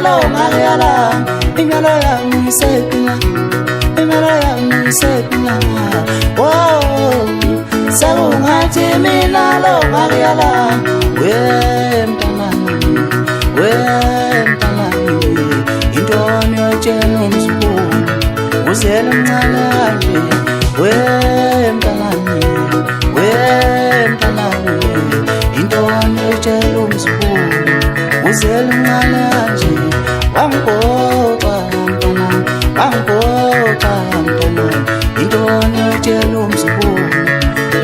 lo ngayala imelo yami isephila imelo yami isephila oh sakungathi mina lo ngayala wemntanami intoni yotshela umzukulu uzele mncane kanje wemntanami intoni yotshela umzukulu uzele mncane kanje wangigoqa mntanami intoni yotshela umzukulu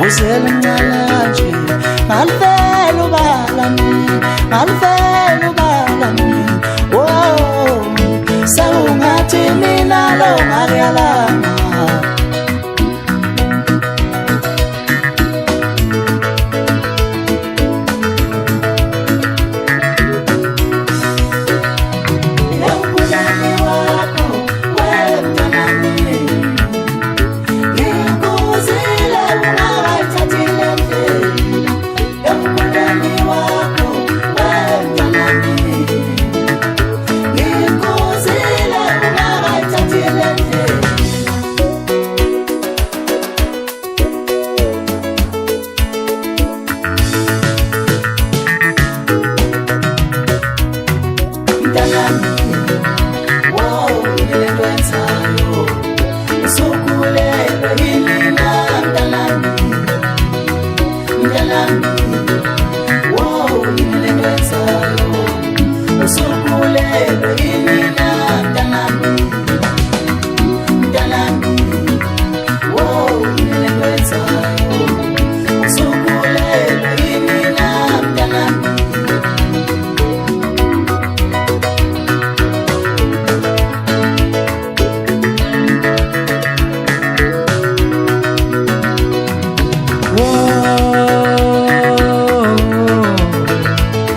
uzele mncane kanje ngalifela ubalami oh sakungathi mina lo ngayalanga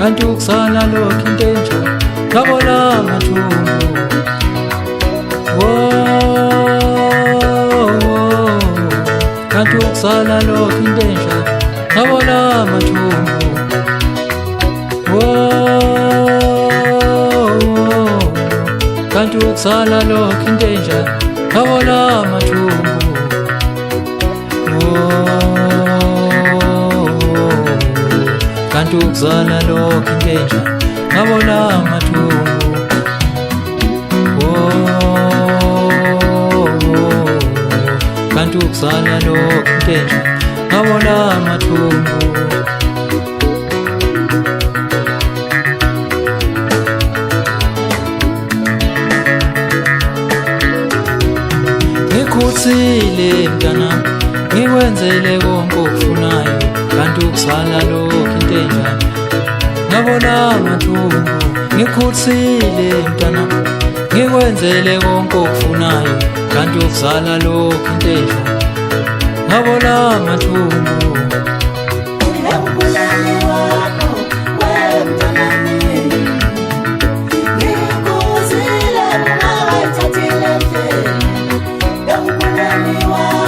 kanti ukusala lokhu into enja ngabona amathumbu kanti ukusala lokhu into enja ngabona amathumbu kanti ukusala lokhu into enja ngabona amathumbu kanti ukuzala lokhu into enja ngabona amathumbu kanti ukuzala lokhu into enja ngabona amathumbu ngikhuthile mntanami ngikwenzele konke okufunayo kanti ukuzala lokhu into enja ngabona amathumbu ngikhuthile mntanami ngikwenzele konke okufunayo kanti ukuzala lokhu into enja ngabona amathumbu Wow.